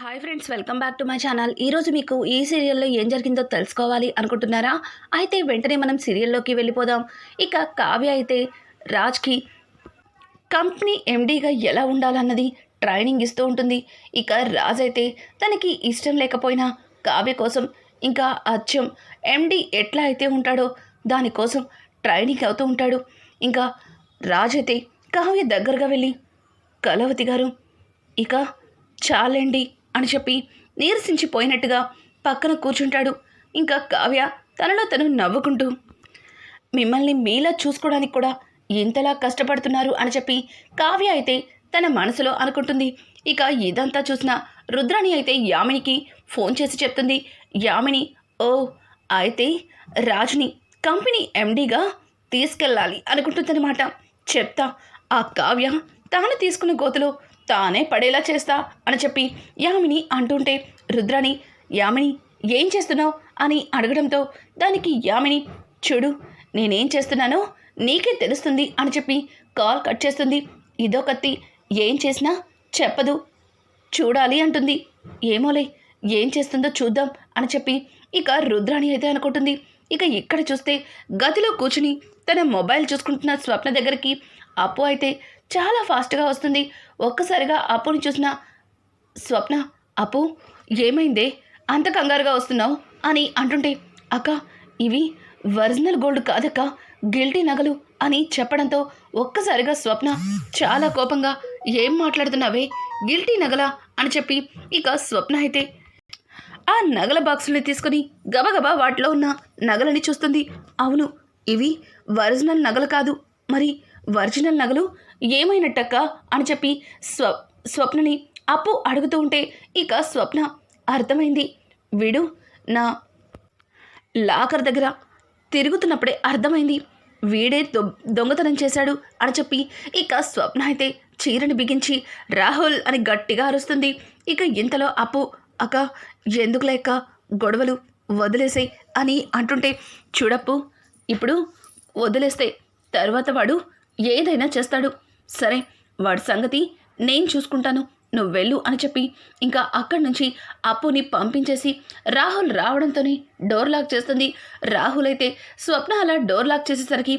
Hi friends, welcome back to my channel. ఈరోజు మీకు ఈ సీరియల్లో ఏం జరిగిందో తెలుసుకోవాలి అనుకుంటున్నారా? అయితే వెంటనే మనం సీరియల్లోకి వెళ్ళిపోదాం. ఇక కావ్య అయితే రాజ్కి కంపెనీ ఎండీగా ఎలా ఉండాలన్నది ట్రైనింగ్ ఇస్తూ ఉంటుంది. ఇక రాజ్ అయితే తనకి ఇష్టం లేకపోయినా కావ్య కోసం ఇంకా అచ్చం ఎండీ ఎట్లా అయితే ఉంటాడో దానికోసం ట్రైనింగ్ అవుతూ ఉంటాడు. ఇంకా రాజ్ అయితే కావ్య దగ్గరగా వెళ్ళి, కళావతి గారు ఇక చాలండి అని చెప్పి నీరసించిపోయినట్టుగా పక్కన కూర్చుంటాడు. ఇంకా కావ్య తనలో తను నవ్వుకుంటూ, మిమ్మల్ని మీలా చూసుకోవడానికి కూడా ఇంతలా కష్టపడుతున్నారు అని చెప్పి కావ్య అయితే తన మనసులో అనుకుంటుంది. ఇక ఇదంతా చూసిన రుద్రాణి అయితే యామినికి ఫోన్ చేసి చెప్తుంది. యామిని, ఓ అయితే రాజుని కంపెనీ ఎండీగా తీసుకెళ్ళాలి అనుకుంటుందన్నమాట. చెప్తా, ఆ కావ్య తాను తీసుకున్న గోతులో తానే పడేలా చేస్తా అని చెప్పి యామిని అంటుంటే, రుద్రాణి యామిని ఏం చేస్తున్నావు అని అడగడంతో దానికి యామిని, చూడు నేనేం చేస్తున్నానో నీకే తెలుస్తుంది అని చెప్పి కాల్ కట్ చేస్తుంది. ఇదో కత్తి, ఏం చేసినా చెప్పదు, చూడాలి అంటుంది. ఏమోలే, ఏం చేస్తుందో చూద్దాం అని చెప్పి ఇక రుద్రాణి అయితే అనుకుంటుంది. ఇక ఇక్కడ చూస్తే గదిలో కూర్చుని తన మొబైల్ చూసుకుంటున్న స్వప్న దగ్గరికి అప్పు అయితే చాలా ఫాస్ట్గా వస్తుంది. ఒక్కసారిగా అప్పుని చూసిన స్వప్న, అప్పు ఏమైందే అంత కంగారుగా వస్తున్నావు అని అంటుంటే, అక్క ఇవి ఒరిజినల్ గోల్డ్ కాదక్క, గిల్టీ నగలు అని చెప్పడంతో ఒక్కసారిగా స్వప్న చాలా కోపంగా, ఏం మాట్లాడుతున్నావే, గిల్టీ నగలా అని చెప్పి ఇక స్వప్న అయితే ఆ నగల బాక్సుల్ని తీసుకుని గబగబా వాటిలో ఉన్న నగలని చూస్తుంది. అవును, ఇవి ఒరిజినల్ నగలు కాదు, మరి ఒరిజినల్ నగలు ఏమైనట్టక్క అని చెప్పి స్వప్నని అప్పు అడుగుతూ ఉంటే ఇక స్వప్న, అర్థమైంది, వీడు నా లాకర్ దగ్గర తిరుగుతున్నప్పుడే అర్థమైంది, వీడే దొంగతనం చేశాడు అని చెప్పి ఇక స్వప్న అయితే చీరని బిగించి రాహుల్ అని గట్టిగా అరుస్తుంది. ఇక ఇంతలో అప్పు, అక్క ఎందుకు లేక గొడవలు వదిలేసాయి అని అంటుంటే, చూడప్పు ఇప్పుడు వదిలేస్తే తర్వాత వాడు ఏదైనా చేస్తాడు, సరే వాడి సంగతి నేను చూసుకుంటాను, నువ్వు వెళ్ళు అని చెప్పి ఇంకా అక్కడి నుంచి అప్పుని పంపించేసి రాహుల్ రావడంతోనే డోర్ లాక్ చేస్తుంది. రాహుల్ అయితే స్వప్న అలా డోర్ లాక్ చేసేసరికి,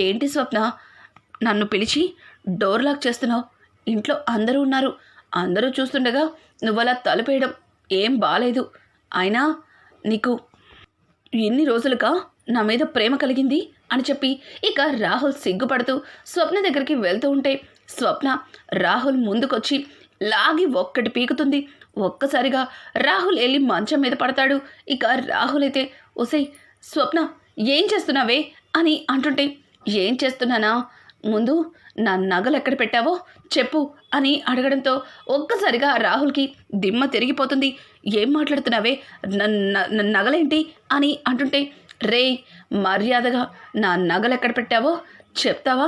ఏంటి స్వప్న నన్ను పిలిచి డోర్ లాక్ చేస్తున్నావు, ఇంట్లో అందరూ ఉన్నారు, అందరూ చూస్తుండగా నువ్వలా తలుపేయడం ఏం బాలేదు, అయినా నీకు ఎన్ని రోజులుగా నా మీద ప్రేమ కలిగింది అని చెప్పి ఇక రాహుల్ సిగ్గుపడుతూ స్వప్న దగ్గరికి వెళ్తూ ఉంటే స్వప్న రాహుల్ ముందుకొచ్చి లాగి ఒక్కటి పీకుతుంది. ఒక్కసారిగా రాహుల్ వెళ్ళి మంచం మీద పడతాడు. ఇక రాహుల్ అయితే, ఒసై స్వప్న ఏం చేస్తున్నావే అని అంటుంటే, ఏం చేస్తున్నానా, ముందు నా నగలు ఎక్కడ పెట్టావో చెప్పు అని అడగడంతో ఒక్కసారిగా రాహుల్కి దిమ్మ తిరిగిపోతుంది. ఏం మాట్లాడుతున్నావే, నగలేంటి అని అంటుంటే, రే మర్యాదగా నా నగలు ఎక్కడ పెట్టావో చెప్తావా,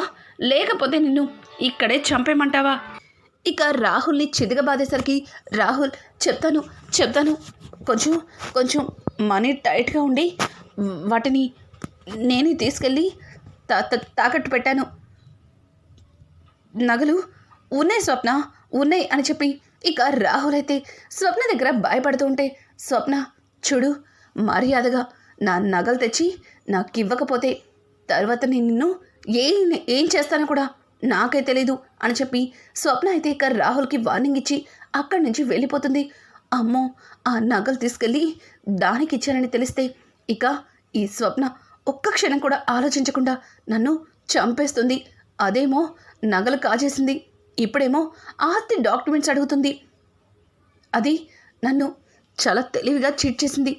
లేకపోతే నిన్ను ఇక్కడే చంపేమంటావా? ఇక రాహుల్ని చితకబాదేసరికి రాహుల్, చెప్తాను కొంచెం మనీ టైట్గా ఉండి వాటిని నేనే తీసుకెళ్ళి తాకట్టు పెట్టాను, నగలు ఉన్నాయి స్వప్న ఉన్నాయి అని చెప్పి ఇక రాహుల్ అయితే స్వప్న దగ్గర భయపడుతూ ఉంటే, స్వప్న చూడు మర్యాదగా నా నగలు తెచ్చి నాకు ఇవ్వకపోతే తర్వాత నిన్ను ఏం చేస్తానో కూడా నాకే తెలీదు అని చెప్పి స్వప్న అయితే ఇక రాహుల్కి వార్నింగ్ ఇచ్చి అక్కడి నుంచి వెళ్ళిపోతుంది. అమ్మో, ఆ నగలు తీసుకెళ్ళి దానికి ఇచ్చానని తెలిస్తే ఇక ఈ స్వప్న ఒక్క క్షణం కూడా ఆలోచించకుండా నన్ను చంపేస్తుంది. అదేమో నగలు కాజేసింది, ఇప్పుడేమో ఆస్తి డాక్యుమెంట్స్ అడుగుతుంది. అది నన్ను చాలా తెలివిగా చీట్ చేసింది.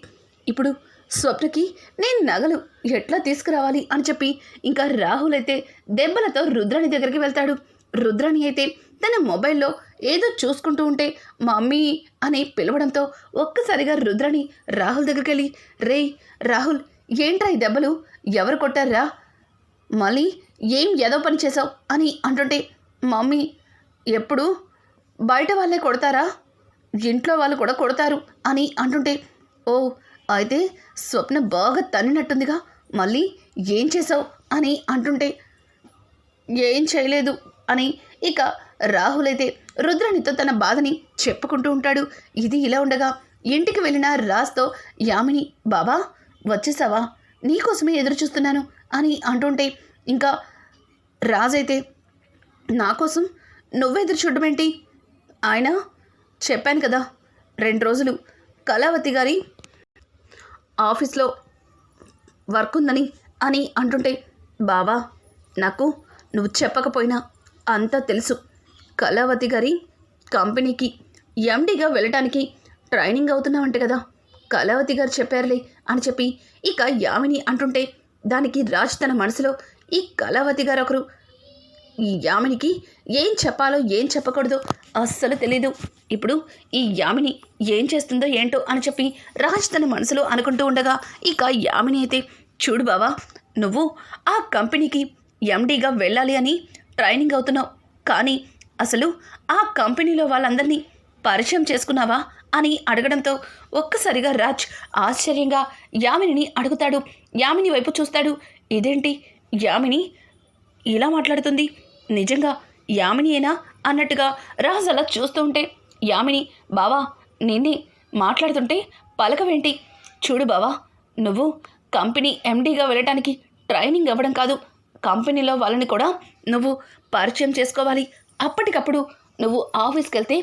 ఇప్పుడు స్వప్నకి నేను నగలు ఎట్లా తీసుకురావాలి అని చెప్పి ఇంకా రాహుల్ అయితే దెబ్బలతో రుద్రాణి దగ్గరికి వెళ్తాడు. రుద్రాణి అయితే తన మొబైల్లో ఏదో చూసుకుంటూ ఉంటే మమ్మీ అని పిలవడంతో ఒక్కసారిగా రుద్రాణి రాహుల్ దగ్గరికి వెళ్ళి, రే రాహుల్ ఏంట్రా ఈ దెబ్బలు, ఎవరు కొట్టారా, మళ్ళీ ఏం ఏదో పని చేసావు అని అంటుంటే, మమ్మీ ఎప్పుడు బయట వాళ్ళే కొడతారా, ఇంట్లో వాళ్ళు కూడా కొడతారు అని అంటుంటే, ఓ అయితే స్వప్న బాగా తన్నినట్టుందిగా, మళ్ళీ ఏం చేసావు అని అంటుంటే, ఏం చేయలేదు అని ఇక రాహుల్ అయితే రుద్రాణితో తన బాధని చెప్పుకుంటూ ఉంటాడు. ఇది ఇలా ఉండగా ఇంటికి వెళ్ళిన రాజ్తో యామిని, బాబా వచ్చేసావా, నీకోసమే ఎదురు చూస్తున్నాను అని అంటుంటే ఇంకా రాజ్ అయితే నా కోసం నువ్వే ఎదురు చూడడం ఏంటి, ఆయన చెప్పాను కదా 2 రోజులు కళావతి గారి ఆఫీస్లో వర్క్ ఉందని అని అంటుంటే బావా నాకు నువ్వు చెప్పకపోయినా అంతా తెలుసు. కళావతి గారి కంపెనీకి ఎండీగా వెళ్ళటానికి ట్రైనింగ్ అవుతున్నావంటే కదా, కళావతి గారు చెప్పారులే అని చెప్పి ఇక యామిని అంటుంటే దానికి రాజ్ తన మనసులో ఈ కళావతి గారు ఒకరు, ఈ యామినికి ఏం చెప్పాలో ఏం చెప్పకూడదో అస్సలు తెలీదు. ఇప్పుడు ఈ యామిని ఏం చేస్తుందో ఏంటో అని చెప్పి రాజ్ తన మనసులో అనుకుంటూ ఉండగా ఇక యామిని అయితే చూడు బావా, నువ్వు ఆ కంపెనీకి ఎండీగా వెళ్ళాలి అని ట్రైనింగ్ అవుతున్నావు, కానీ అసలు ఆ కంపెనీలో వాళ్ళందరినీ పరిచయం చేసుకున్నావా అని అడగడంతో ఒక్కసారిగా రాజ్ ఆశ్చర్యంగా యామినిని అడుగుతాడు. యామిని వైపు చూస్తాడు. ఇదేంటి యామిని ఇలా మాట్లాడుతుంది, నిజంగా యామినియేనా అన్నట్టుగా రాజ్ అలా చూస్తూ ఉంటే యామిని బావా నిన్నే మాట్లాడుతుంటే పలకవేంటి, చూడు బావా నువ్వు కంపెనీ ఎండీగా వెళ్ళటానికి ట్రైనింగ్ ఇవ్వడం కాదు, కంపెనీలో వాళ్ళని కూడా నువ్వు పరిచయం చేసుకోవాలి. అప్పటికప్పుడు నువ్వు ఆఫీస్కి వెళ్తే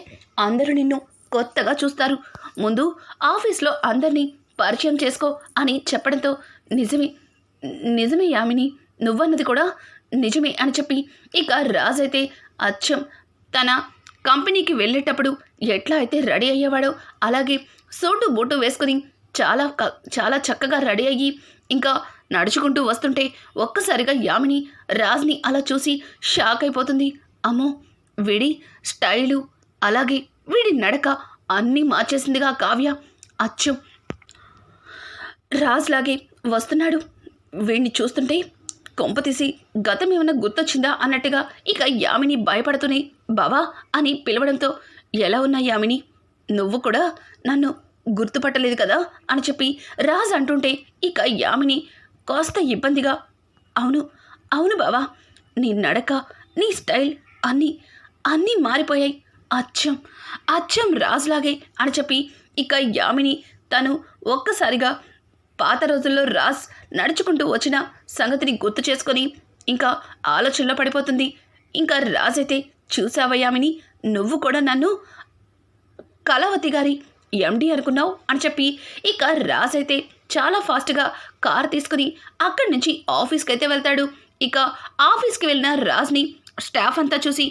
అందరూ నిన్ను కొత్తగా చూస్తారు, ముందు ఆఫీస్లో అందరినీ పరిచయం చేసుకో అని చెప్పడంతో నిజమే నిజమే యామిని, నువ్వన్నది కూడా నిజమే అని చెప్పి ఇక రాజ్ అయితే అచ్చం తన కంపెనీకి వెళ్ళేటప్పుడు ఎట్లా అయితే రెడీ అయ్యేవాడో అలాగే సూటు బూటు వేసుకుని చాలా చక్కగా రెడీ అయ్యి ఇంకా నడుచుకుంటూ వస్తుంటే ఒక్కసారిగా యామిని రాజ్ని అలా చూసి షాక్ అయిపోతుంది. అమ్మో వీడి స్టైలు అలాగే వీడి నడక అన్నీ మార్చేసిందిగా కావ్య, అచ్చం రాజ్ లాగే వస్తున్నాడు, వీడిని చూస్తుంటే కొంపతీసి గతం ఏమైనా గుర్తొచ్చిందా అన్నట్టుగా ఇక యామిని భయపడుతూనే బావా అని పిలవడంతో ఎలా ఉన్నా యామిని, నువ్వు కూడా నన్ను గుర్తుపట్టలేదు కదా అని చెప్పి రాజ్ అంటుంటే ఇక యామిని కాస్త ఇబ్బందిగా అవును అవును బావా, నీ నడక నీ స్టైల్ అన్నీ మారిపోయాయి, అచ్చం అచ్చం రాజ్లాగే అని చెప్పి ఇక యామిని తను ఒక్కసారిగా పాత రోజుల్లో రాజ్ నడుచుకుంటూ వచ్చిన సంగతిని గుర్తు చేసుకొని ఇంకా ఆలోచనలో పడిపోతుంది. ఇంకా రాజ్ అయితే చూసావా యామిని, నువ్వు కూడా నన్ను కళావతి గారి ఎండి అనుకున్నావు అని చెప్పి ఇక రాజ్ అయితే చాలా ఫాస్ట్గా కార్ తీసుకుని అక్కడి నుంచి ఆఫీస్కి అయితే వెళ్తాడు. ఇక ఆఫీస్కి వెళ్ళిన రాజ్ని స్టాఫ్ అంతా చూసి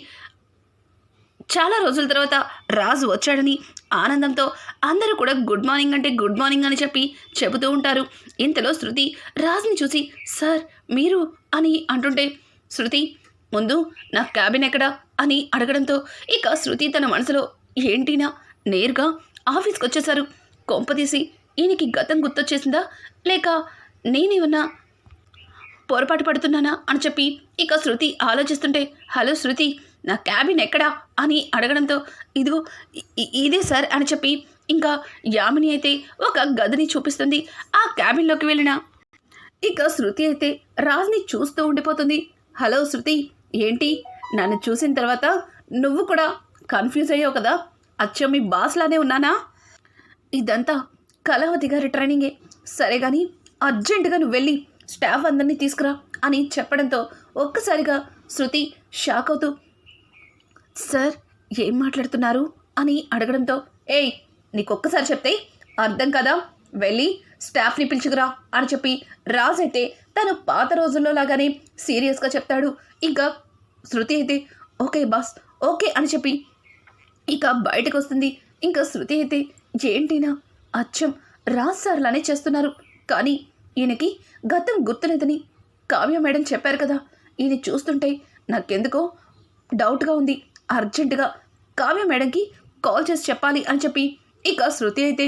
చాలా రోజుల తర్వాత రాజు వచ్చాడని ఆనందంతో అందరూ కూడా గుడ్ మార్నింగ్ అంటే గుడ్ మార్నింగ్ అని చెప్పి చెబుతూ ఉంటారు. ఇంతలో శృతి రాజ్ని చూసి సార్ మీరు అని అంటుంటే శృతి ముందు నా క్యాబిన్ ఎక్కడా అని అడగడంతో ఇక శృతి తన మనసులో ఏంటినా నేరుగా ఆఫీస్కి వచ్చేశారు, కొంపతీసి ఈయనకి గతం గుర్తొచ్చేసిందా లేక నేనేమన్నా పొరపాటు పడుతున్నానా అని చెప్పి ఇక శృతి ఆలోచిస్తుంటే హలో శృతి నా క్యాబిన్ ఎక్కడా అని అడగడంతో ఇదిగో ఇదే సార్ అని చెప్పి ఇంకా యామిని అయితే ఒక గదిని చూపిస్తుంది. ఆ క్యాబిన్లోకి వెళ్ళిన ఇక శృతి అయితే రాజ్ని చూస్తూ ఉండిపోతుంది. హలో శృతి, ఏంటి నన్ను చూసిన తర్వాత నువ్వు కూడా కన్ఫ్యూజ్ అయ్యావు కదా, అచ్చం మీ బాస్లానే ఉన్నానా, ఇదంతా కళావతి గారి ట్రైనింగే, సరే కానీ అర్జెంటుగా నువ్వు వెళ్ళి స్టాఫ్ అందరినీ తీసుకురా అని చెప్పడంతో ఒక్కసారిగా శృతి షాక్ అవుతూ సార్ ఏం మాట్లాడుతున్నారు అని అడగడంతో ఏయ్ నీకొక్కసారి చెప్తే అర్థం కదా, వెళ్ళి స్టాఫ్ని పిలుచుకురా అని చెప్పి రాజ్ అయితే తను పాత రోజుల్లో లాగానే సీరియస్గా చెప్తాడు. ఇంకా శృతి అయితే ఓకే బాస్ ఓకే అని చెప్పి ఇక బయటకు వస్తుంది. ఇంకా శృతి అయితే ఏంటినా అచ్చం రాజ్ సార్లానే చేస్తున్నారు, కానీ ఈయనకి గతం గుర్తులేదని కావ్య మేడం చెప్పారు కదా, ఈయన చూస్తుంటే నాకెందుకో డౌట్గా ఉంది, అర్జెంటుగా కావ్య మేడంకి కాల్ చేసి చెప్పాలి అని చెప్పి ఇక శృతి అయితే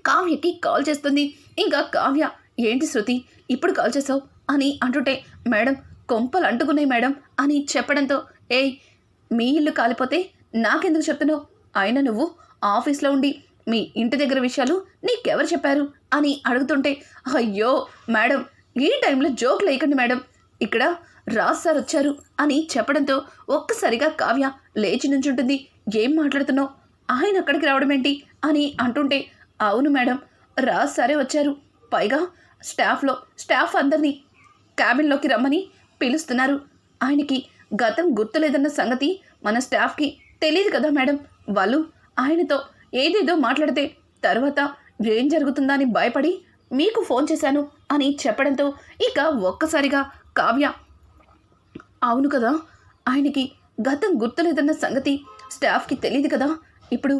కావ్యకి కాల్ చేస్తుంది. ఇంకా కావ్య ఏంటి శృతి ఇప్పుడు కాల్ చేసావు అని అంటుంటే మేడం కొంపలు అంటుకున్నాయి మేడం అని చెప్పడంతో ఏయ్ మీ ఇల్లు కాలిపోతే నాకెందుకు చెప్తున్నావు, అయినా నువ్వు ఆఫీస్లో ఉండి మీ ఇంటి దగ్గర విషయాలు నీకెవరు చెప్పారు అని అడుగుతుంటే అయ్యో మేడం ఈ టైంలో జోక్ లేకండి మేడం, ఇక్కడ రాజ్ సార్ వచ్చారు అని చెప్పడంతో ఒక్కసారిగా కావ్య లేచి నుంచుంటుంది. ఏం మాట్లాడుతున్నావు, ఆయన అక్కడికి రావడం ఏంటి అని అంటుంటే, అవును మేడం, రాజ్ సారే వచ్చారు. పైగా స్టాఫ్ అందరినీ క్యాబిన్లోకి రమ్మని పిలుస్తున్నారు. ఆయనకి గతం గుర్తులేదన్న సంగతి మన స్టాఫ్కి తెలియదు కదా మేడం. వాళ్ళు ఆయనతో ఏదేదో మాట్లాడితే తర్వాత ఏం జరుగుతుందా అని భయపడి మీకు ఫోన్ చేశాను అని చెప్పడంతో ఇక ఒక్కసారిగా కావ్య, అవును కదా, ఆయనకి గతం గుర్తులేదన్న సంగతి స్టాఫ్కి తెలియదు కదా, ఇప్పుడు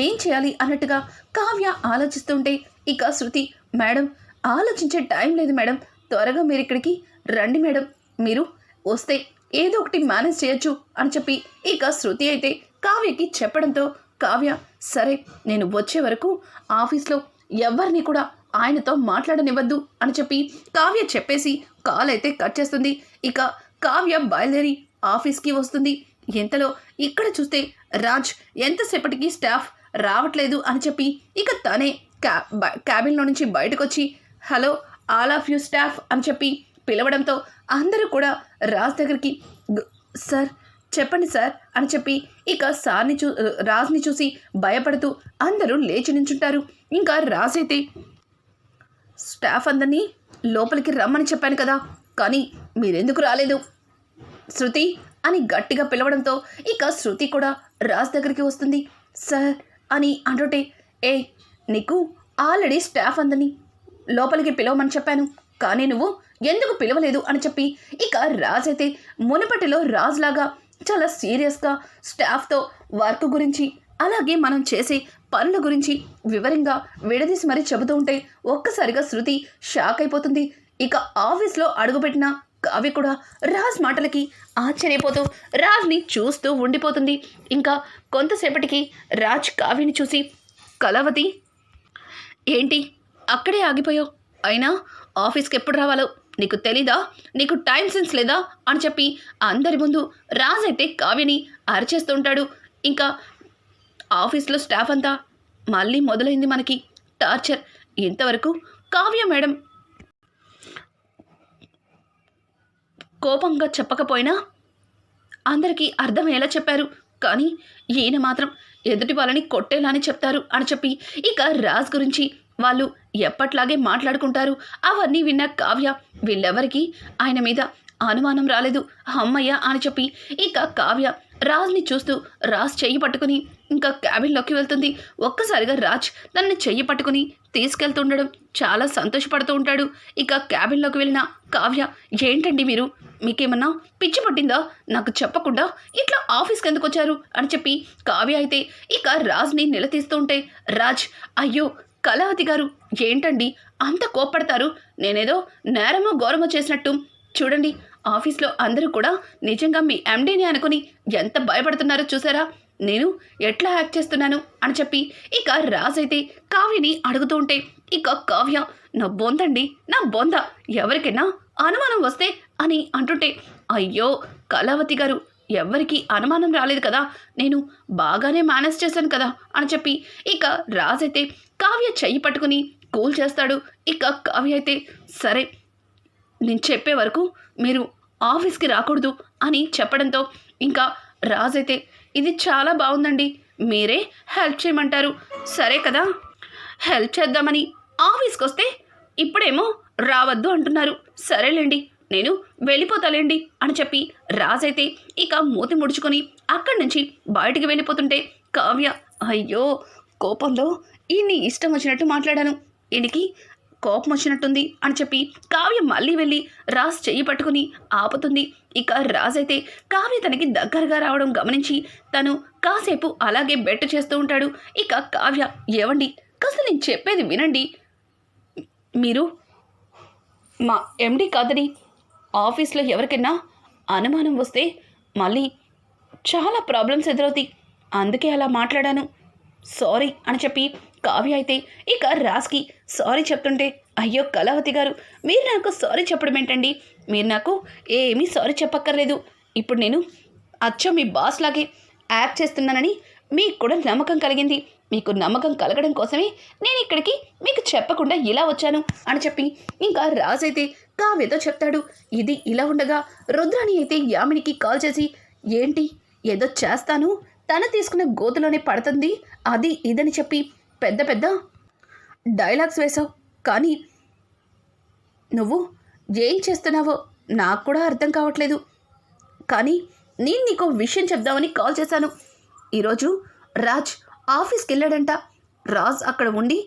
ఏం చేయాలి అన్నట్టుగా కావ్య ఆలోచిస్తుంటే ఇక శృతి, మేడం ఆలోచించే టైం లేదు మేడం, త్వరగా మీరు ఇక్కడికి రండి మేడం, మీరు వస్తే ఏదో ఒకటి మేనేజ్ చేయొచ్చు అని చెప్పి ఇక శృతి అయితే కావ్యకి చెప్పడంతో కావ్య, సరే నేను వచ్చే వరకు ఆఫీస్లో ఎవరిని కూడా ఆయనతో మాట్లాడనివ్వద్దు అని చెప్పి కావ్య చెప్పేసి కాల్ అయితే కట్ చేస్తుంది. ఇక కావ్య బయలుదేరి ఆఫీస్కి వస్తుంది. ఎంతలో ఇక్కడ చూస్తే రాజ్ ఎంతసేపటికి స్టాఫ్ రావట్లేదు అని చెప్పి ఇక తనే క్యాబిన్లో నుంచి బయటకు వచ్చి, hello all of you staff అని చెప్పి పిలవడంతో అందరూ కూడా రాజ్ దగ్గరికి, సార్ చెప్పండి సార్ అని చెప్పి ఇక రాజ్ని చూసి భయపడుతూ అందరూ లేచి నించుంటారు. ఇంకా రాజ్ అయితే, స్టాఫ్ అందరినీ లోపలికి రమ్మని చెప్పాను కదా, కానీ మీరెందుకు రాలేదు శృతి అని గట్టిగా పిలవడంతో ఇక శృతి కూడా రాజ్ దగ్గరికి వస్తుంది. సార్ అని అంటుంటే, నీకు ఆల్రెడీ స్టాఫ్ అందరినీ లోపలికి పిలవమని చెప్పాను, కానీ నువ్వు ఎందుకు పిలవలేదు అని చెప్పి ఇక రాజ్ అయితే మునుపటిలో రాజ్ లాగా చాలా సీరియస్గా స్టాఫ్తో వర్క్ గురించి అలాగే మనం చేసే పనుల గురించి వివరంగా విడదీసి మరీ చెబుతూ ఉంటే ఒక్కసారిగా శృతి షాక్ అయిపోతుంది. ఇక ఆఫీస్లో అడుగుపెట్టిన కావ్య కూడా రాజ్ మాటలకి ఆశ్చర్యపోతూ రాజ్ని చూస్తూ ఉండిపోతుంది. ఇంకా కొంతసేపటికి రాజ్ కావ్యని చూసి, కళావతి ఏంటి అక్కడే ఆగిపోయావు, అయినా ఆఫీస్కి ఎప్పుడు రావాలో నీకు తెలీదా, నీకు టైం సెన్స్ లేదా అని చెప్పి అందరి ముందు రాజ్ అయితే కావ్యని అరిచేస్తుంటాడు. ఇంకా ఆఫీస్లో స్టాఫ్ అంతా మళ్ళీ మొదలైంది మనకి టార్చర్. ఇంతవరకు కావ్య మేడం కోపంగా చెప్పకపోయినా అందరికీ అర్థమయ్యేలా చెప్పారు, కానీ ఈయన మాత్రం ఎదుటి వాళ్ళని కొట్టేలాని చెప్తారు అని చెప్పి ఇక రాజ్ గురించి వాళ్ళు ఎప్పట్లాగే మాట్లాడుకుంటారు. అవన్నీ విన్న కావ్య వీళ్ళెవరికి ఆయన మీద అనుమానం రాలేదు, అమ్మయ్య అని చెప్పి ఇక కావ్య రాజ్ని చూస్తూ రాజ్ చెయ్యి పట్టుకుని ఇంకా క్యాబిన్లోకి వెళ్తుంది. ఒక్కసారిగా రాజ్ తనని చెయ్యి పట్టుకుని తీసుకెళ్తుండడం చాలా సంతోషపడుతూ ఉంటాడు. ఇక క్యాబిన్లోకి వెళ్ళిన కావ్య, ఏంటండి మీకేమన్నా పిచ్చి పట్టిందా, నాకు చెప్పకుండా ఇట్లా ఆఫీస్కి ఎందుకు వచ్చారు అని చెప్పి కావ్య అయితే ఇక రాజ్ని నిలదీస్తూ ఉంటే, రాజ్, అయ్యో కళావతి గారు ఏంటండి అంత కోప్పడతారు, నేనేదో నేరమో ఘోరమో చేసినట్టు, చూడండి ఆఫీస్లో అందరూ కూడా నిజంగా మీ ఎండీని అనుకుని ఎంత భయపడుతున్నారో చూసారా, నేను ఎట్లా యాక్ట్ చేస్తున్నాను అని చెప్పి ఇక రాజ్ అయితే కావ్యని అడుగుతూ ఉంటే ఇక కావ్య, నా బొందండి నా బొంద, ఎవరికైనా అనుమానం వస్తే అని అంటుంటే, అయ్యో కళావతి గారు ఎవ్వరికీ అనుమానం రాలేదు కదా, నేను బాగానే మేనేజ్ చేశాను కదా అని చెప్పి ఇక రాజ్ అయితే కావ్య చెయ్యి పట్టుకుని కూల్ చేస్తాడు. ఇక కావ్య అయితే, సరే నేను చెప్పే వరకు మీరు ఆఫీస్కి రాకూడదు అని చెప్పడంతో ఇంకా రాజ్ అయితే, ఇది చాలా బాగుందండి, మీరే హెల్ప్ చేయమంటారు, సరే కదా హెల్ప్ చేద్దామని ఆఫీస్కి వస్తే ఇప్పుడేమో రావద్దు అంటున్నారు, సరేలేండి నేను వెళ్ళిపోతాలేండి అని చెప్పి రాజ్ అయితే ఇక మూతి ముడుచుకొని అక్కడి నుంచి బయటికి వెళ్ళిపోతుంటే కావ్య, అయ్యో కోపంలో ఈయన్ని ఇష్టం వచ్చినట్టు మాట్లాడాను, ఈయనకి కోపం వచ్చినట్టుంది అని చెప్పి కావ్య మళ్ళీ వెళ్ళి రాజ్ చెయ్యి పట్టుకుని ఆపుతుంది. ఇక రాజ్ అయితే కావ్య తనకి దగ్గరగా రావడం గమనించి తను కాసేపు అలాగే బెట్ చేస్తూ ఉంటాడు. ఇక కావ్య, ఏవండి కాస్త నేను చెప్పేది వినండి, మీరు మా ఎండి కాదని ఆఫీస్లో ఎవరికైనా అనుమానం వస్తే మళ్ళీ చాలా ప్రాబ్లమ్స్ ఎదురవుతాయి, అందుకే అలా మాట్లాడాను, సారీ అని చెప్పి కావ్య అయితే ఇక రాజ్కి సారీ చెప్తుంటే, అయ్యో కళావతి గారు మీరు నాకు సారీ చెప్పడం ఏంటండి, మీరు నాకు ఏమీ సారీ చెప్పక్కర్లేదు, ఇప్పుడు నేను అచ్చం మీ బాస్ లాగే యాక్ట్ చేస్తున్నానని మీకు కూడా నమ్మకం కలిగింది. మీకు నమ్మకం కలగడం కోసమే నేను ఇక్కడికి మీకు చెప్పకుండా ఇలా వచ్చాను అని చెప్పి ఇంకా రాజ్ అయితే కావ్యతో చెప్తాడు. ఇది ఇలా ఉండగా రుద్రాణి అయితే యామినికి కాల్ చేసి, ఏంటి ఏదో చేస్తాను తను తీసుకున్న గోతులోనే పడుతుంది అది ఇదని చెప్పి పెద్ద పెద్ద డైలాగ్స్ వేశావు, కానీ నువ్వు ఏం చేస్తున్నావో నాకు కూడా అర్థం కావట్లేదు. కానీ నేను నీకు విషయం చెప్దామని కాల్ చేశాను. ఈరోజు రాజ్ ఆఫీస్కి వెళ్ళాడంట. రాజ్ అక్కడ ఉండి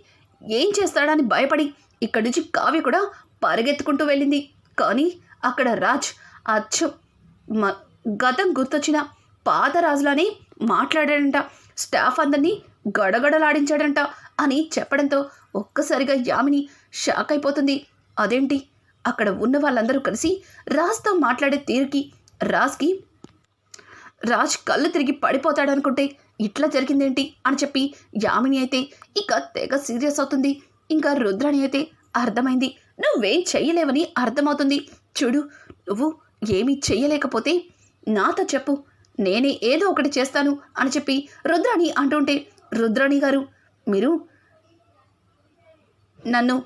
ఏం చేస్తాడని భయపడి ఇక్కడి నుంచి కావ్య కూడా పరిగెత్తుకుంటూ వెళ్ళింది. కానీ అక్కడ రాజ్ అచ్చం గతం గుర్తొచ్చిన పాత రాజులానే మాట్లాడాడంట. స్టాఫ్ అందరినీ గడగడలాడించాడంట అని చెప్పడంతో ఒక్కసారిగా యామిని షాక్ అయిపోతుంది. అదేంటి అక్కడ ఉన్న వాళ్ళందరూ కలిసి రాజ్తో మాట్లాడే తీరుకి రాజ్ కళ్ళు తిరిగి పడిపోతాడనుకుంటే ఇట్లా జరిగిందేంటి అని చెప్పి యామిని అయితే ఇక తెగ సీరియస్ అవుతుంది. ఇంకా రుద్రాణి అయితే అర్థమైంది, నువ్వేం చెయ్యలేవని అర్థమవుతుంది. చూడు, నువ్వు ఏమీ చెయ్యలేకపోతే నాతో చెప్పు, నేనే ఏదో ఒకటి చేస్తాను అని చెప్పి రుద్రాణి అంటుంటే, రుద్రాణి గారు మీరు నన్ను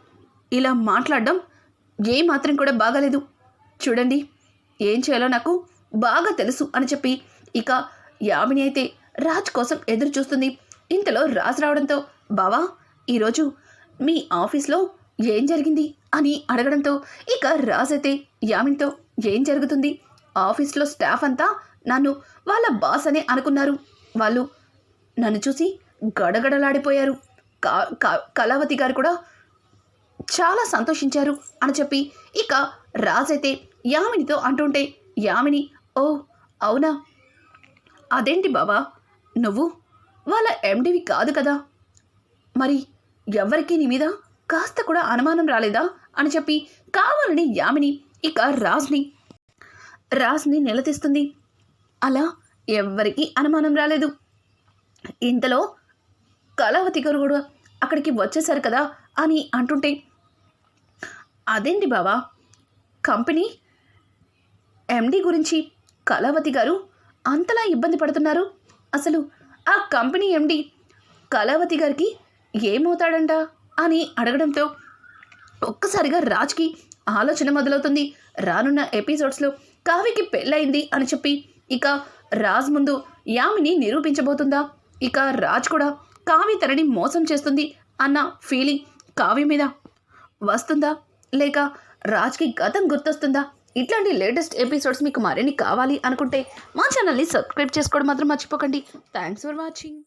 ఇలా మాట్లాడడం ఏమాత్రం కూడా బాగాలేదు. చూడండి, ఏం చేయాలో నాకు బాగా తెలుసు అని చెప్పి ఇక యామిని అయితే రాజ్ కోసం ఎదురు చూస్తుంది. ఇంతలో రాజ్ రావడంతో, బావా ఈరోజు మీ ఆఫీస్లో ఏం జరిగింది అని అడగడంతో ఇక రాజ్ అయితే యామినితో, ఏం జరుగుతుంది, ఆఫీస్లో స్టాఫ్ అంతా నన్ను వాళ్ళ బాస్ అనే అనుకున్నారు. వాళ్ళు నన్ను చూసి గడగడలాడిపోయారు. కళావతి గారు కూడా చాలా సంతోషించారు అని చెప్పి ఇక రాజ్ అయితే యామినితో అంటుంటే, యామిని, ఓ అవునా, అదేంటి బావా, నువ్వు వాళ్ళ ఎండివి కాదు కదా, మరి ఎవరికీ నీ మీద కాస్త కూడా అనుమానం రాలేదా అని చెప్పి కావాలని యామిని ఇక రాజ్ని నిలదీస్తుంది. అలా ఎవ్వరికీ అనుమానం రాలేదు. ఇంతలో కళావతి గారు కూడా అక్కడికి వచ్చేసారు కదా అని అంటుంటే, అదేంటి బావా, కంపెనీ ఎండి గురించి కళావతి గారు అంతలా ఇబ్బంది పడుతున్నారు. అసలు ఆ కంపెనీ ఎండి కళావతి గారికి ఏమవుతాడంట అని అడగడంతో ఒక్కసారిగా రాజ్కి ఆలోచన మొదలవుతుంది. రానున్న ఎపిసోడ్స్లో కావ్యకి పెళ్ళయింది అని చెప్పి ఇక రాజ్ ముందు యామిని నిరూపించబోతుందా, ఇక రాజ్ కూడా కావ్య తనని మోసం చేస్తుంది అన్న ఫీలింగ్ కావ్య మీద వస్తుందా, లేక రాజ్కి గతం గుర్తొస్తుందా? ఇట్లాంటి లేటెస్ట్ ఎపిసోడ్స్ మీకు మరిన్ని కావాలి అనుకుంటే మా ఛానల్ని సబ్స్క్రైబ్ చేసుకోవడం మాత్రం మర్చిపోకండి. Thanks for watching.